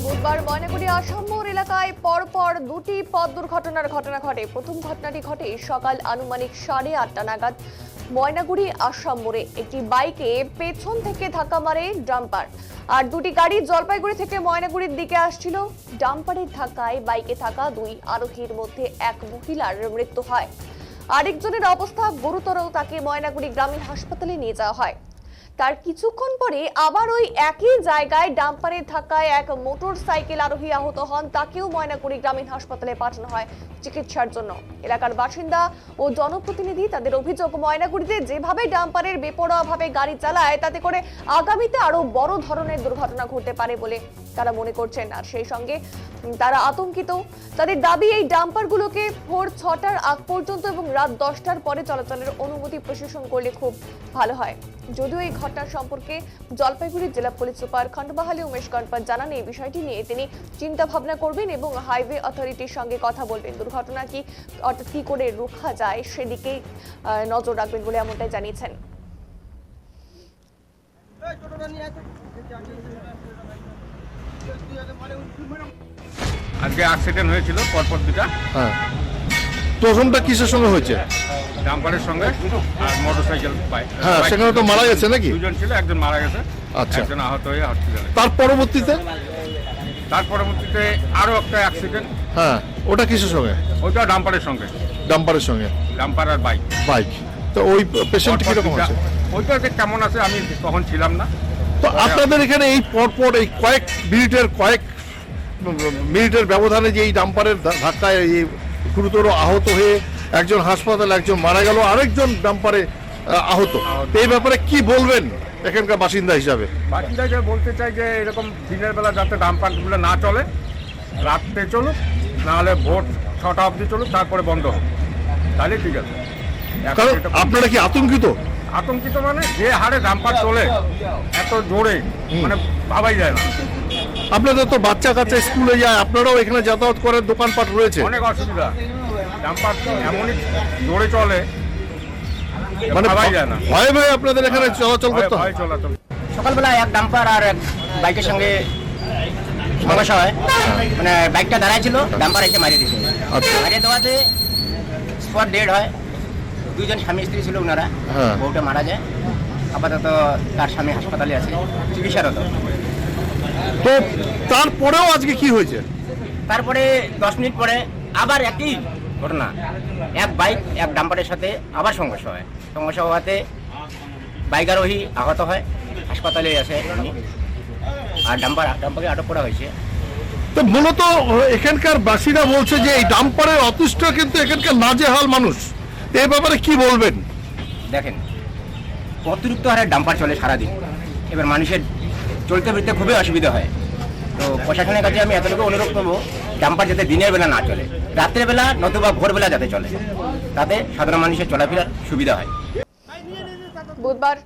বুধবার ময়নাগুড়ি আসাম মোড় এলাকায় পরপর দুটি পথ দুর্ঘটনার ঘটনা ঘটে। প্রথম ঘটনাটি ঘটে সকাল আনুমানিক 8:30 নাগাদ। ময়নাগুড়ি আসাম মোড়ে একটি বাইকে পেছন থেকে ধাক্কা মারে ডাম্পার, আর দুটি গাড়ি জলপাইগুড়ি থেকে ময়নাগুড়ির দিকে আসছিল। ডাম্পারের ধাক্কায় বাইকে থাকা দুই আরোহীর মধ্যে এক মহিলার মৃত্যু হয়, আরেকজনের অবস্থা গুরুতর। তাকে ময়নাগুড়ি গ্রামীণ হাসপাতালে নিয়ে যাওয়া হয়। তার কিছুক্ষণ পরে আবার ওই একই জায়গায় ডাম্পারের ধাক্কায় এক মোটর সাইকেল আরোহী আহত হন। তাকেও ময়নাগুড়ি গ্রামীণ হাসপাতালে পাঠানো হয় চিকিৎসার জন্য। এলাকার বাসিন্দা ও জনপ্রতিনিধি তাদের অভিযোগ, ময়নাগুড়িতে যেভাবে ডাম্পারের বেপরোয়াভাবে গাড়ি চালায় তাতে করে আগামীতে আরো বড় ধরনের দুর্ঘটনা ঘটতে পারে বলে তারা মনে করছেন। আর সেই সঙ্গে তারা আতঙ্কিত। তাদের দাবি, এই ডাম্পারগুলোকে ভোর 6টার আগ পর্যন্ত এবং রাত 10টার পরে চলাচলের অনুমতি প্রশাসন করলে খুব ভালো হয়। যদিও এই ঘটনার সম্পর্কে জলপাইগুড়ি জেলা পুলিশ সুপার খণ্ডবাহালি উমেশ গণপত জানান, এই বিষয়টি নিয়ে তিনি চিন্তা ভাবনা করবেন এবং হাইওয়ে অথরিটির সঙ্গে কথা বলবেন। দুর্ঘটনা কি করে রোখা যায় সেদিকেই নজর রাখবেন বলে এমনটাই জানিয়েছেন। আজকে অ্যাক্সিডেন্ট হয়েছিল পরপর দুটা। হ্যাঁ, প্রথমটা কিসের সঙ্গে হয়েছে? ডাম্পারের সঙ্গে আর মোটরসাইকেল বাইক। হ্যাঁ, সেখানে তো মারা গেছে নাকি? দুজন ছিল, একজন মারা গেছে, আচ্ছা। একজন আহত হয়ে হসপিটালে। তার পরবর্তীতে আরো একটা অ্যাক্সিডেন্ট। হ্যাঁ, ওটা কিসের সঙ্গে? ওইটা ডাম্পারের সঙ্গে। ডাম্পার আর বাইক। তো ওই পেশেন্ট কিরকম আছে? ওইটা যে কেমন আছে আমি তখন ছিলাম না। তো আপনাদের এখানে এই পরপর এই কয়েক মিনিটের ব্যবধানে যে এই ডাম্পারের ধাক্কায় এই গুরুতর আহত হয়ে একজন হাসপাতালে, একজন মারা গেল, আরেকজন ডাম্পারে আহত, এই ব্যাপারে কি বলবেন এখানকার বাসিন্দা হিসাবে? বলতে চাই যে এরকম দিনের বেলা যাতে ডাম্পারগুলো না চলে, রাত্রে চলুক, নাহলে ভোর 6টা অবধি চলুক, তারপরে বন্ধ হোক, তাহলে ঠিক আছে। কারণ আপনারা কি আতঙ্কিত মানে যে হারে ডাম্পার চলে এত জোরে, মানে ভাবাই যায় না। আপনাদের তো বাচ্চা কাচ্চা স্কুলে যায়, আপনারাও এখানে যাতায়াত করেন, দোকানপাট রয়েছে, অনেক অসুবিধা। ডাম্পার এমনই জোরে চলে, মানে ভাবাই যায় না। ভয়ে ভয়ে আপনাদের এখানে চলাচল করতে হয়। সকালবেলা এক ডাম্পার আর এক বাইকের সঙ্গে সমস্যা হয়। মানে বাইকটা দাঁড়ায় ছিল, ডাম্পার এসে মারিয়ে দিয়েছে। মারিয়ে দেওয়াতে স্পট ডেড হয়। দুইজন স্বামী স্ত্রী ছিল ওনারা। বউটা মারা যায়। আপাতত তার স্বামী হাসপাতালে আছে, চিকিৎসারত। তো তারপরেও আজকে কি হয়েছে? তারপরে 10 মিনিট পরে আবার একই ঘটনা, এক বাইক এক ডাম্পারের সাথে আবার সংঘর্ষ হয়। সংঘর্ষ হওয়াতে বাইক আরোহী আহত হয়, হাসপাতালে আসে উনি। আর ডাম্পারকে আটক করা হয়েছে। তো মূলত এখানকার বাসিন্দা বলছে যে এই ডাম্পারের অতিষ্ঠ কিন্তু এখানকার নাজেহাল মানুষ, এই ব্যাপারে কি বলবেন? দেখেন, অতিরিক্ত হারে ডাম্পার চলে সারাদিন, এবার মানুষের চলতে ফিরতে খুবই অসুবিধা হয়। তো প্রশাসনের কাছে আমি এতটুকু অনুরোধ করবো, ডাম্পার যাতে দিনের বেলা না চলে, রাত্রের বেলা নতুবা ভোরবেলা যাতে চলে, তাতে সাধারণ মানুষের চলাফেরার সুবিধা হয়। বুধবার